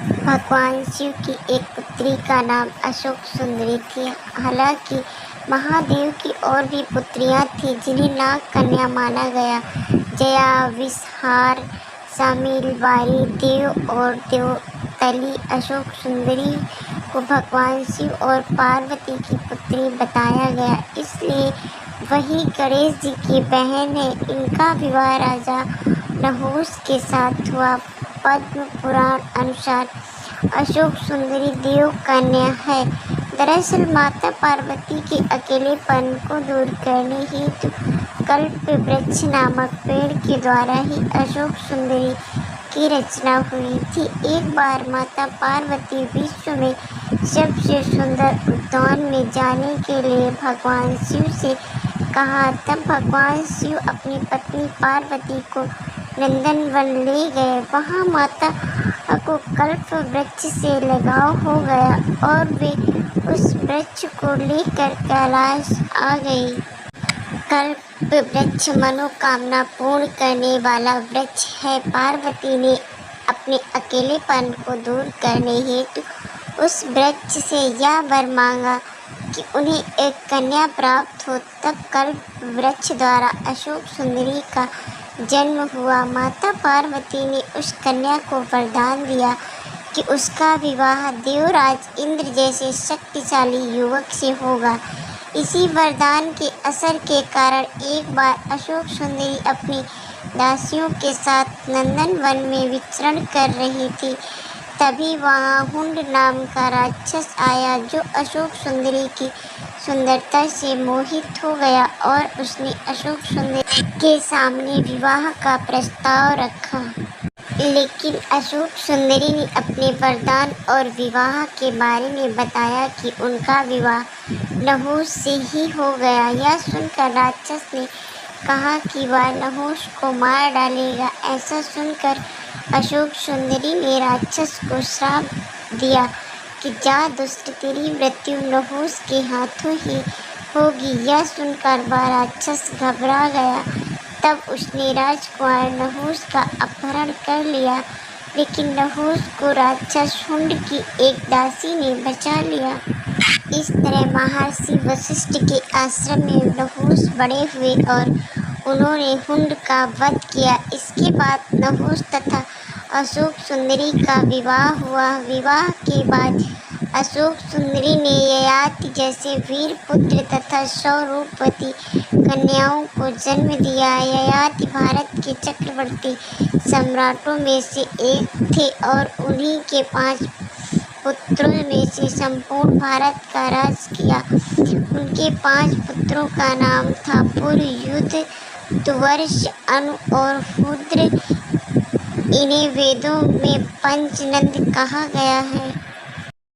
भगवान शिव की एक पुत्री का नाम अशोक सुंदरी थी। हालांकि महादेव की और भी पुत्रियां थीं जिन्हें नाग कन्या माना गया। जया, विषहार, शामिल, बारी, देव और देवतली। अशोक सुंदरी को भगवान शिव और पार्वती की पुत्री बताया गया, इसलिए वही गणेश जी की बहन है। इनका विवाह राजा नहुष के साथ हुआ। पद्म पुराण अनुसार अशोक सुंदरी देव कन्या है। दरअसल माता पार्वती के अकेलेपन को दूर करने हेतु कल्प वृक्ष नामक पेड़ के द्वारा ही अशोक सुंदरी की रचना हुई थी। एक बार माता पार्वती विश्व में सबसे सुंदर उद्यान में जाने के लिए भगवान शिव से कहा। तब भगवान शिव अपनी पत्नी पार्वती को नंदनवन ले गए। वहाँ माता को कल्प वृक्ष से लगाव हो गया और वे उस वृक्ष को लेकर कैलाश आ गई। कल्प वृक्ष मनोकामना पूर्ण करने वाला वृक्ष है। पार्वती ने अपने अकेलेपन को दूर करने हेतु उस वृक्ष से यह वर मांगा कि उन्हें एक कन्या प्राप्त हो। तब कल्प वृक्ष द्वारा अशोक सुंदरी का जन्म हुआ। माता पार्वती ने उस कन्या को वरदान दिया कि उसका विवाह देवराज इंद्र जैसे शक्तिशाली युवक से होगा। इसी वरदान के असर के कारण एक बार अशोक सुंदरी अपनी दासियों के साथ नंदनवन में विचरण कर रही थी। तभी वहाँ हुंड नाम का राक्षस आया, जो अशोक सुंदरी की सुंदरता से मोहित हो गया और उसने अशोक सुंदरी के सामने विवाह का प्रस्ताव रखा। लेकिन अशोक सुंदरी ने अपने वरदान और विवाह के बारे में बताया कि उनका विवाह नहुष से ही हो गया। यह सुनकर राक्षस ने कहा कि वह नहुष को मार डालेगा। ऐसा सुनकर अशोक सुंदरी ने राक्षस को श्राप दिया कि जा दुष्ट, तेरी मृत्यु नहुष के हाथों ही होगी। यह सुनकर वह राक्षस घबरा गया। तब उसने राजकुमार नहुष का अपहरण कर लिया, लेकिन नहुष को राक्षस हुंड की एक दासी ने बचा लिया। इस तरह महर्षि वशिष्ठ के आश्रम में नहुष बड़े हुए और उन्होंने हुंड का वध किया। इसके बाद नहुष तथा अशोक सुंदरी का विवाह हुआ। विवाह के बाद अशोक सुंदरी ने ययाति जैसे वीर पुत्र तथा 100 रूपवती कन्याओं को जन्म दिया। ययाति भारत के चक्रवर्ती सम्राटों में से एक थे और उन्हीं के 5 पुत्रों में से संपूर्ण भारत का राज किया। उनके 5 पुत्रों का नाम था पुर, युध, तुवर्ष, अनु और हुद्र। इन्हें वेदों में पंचनंद कहा गया है।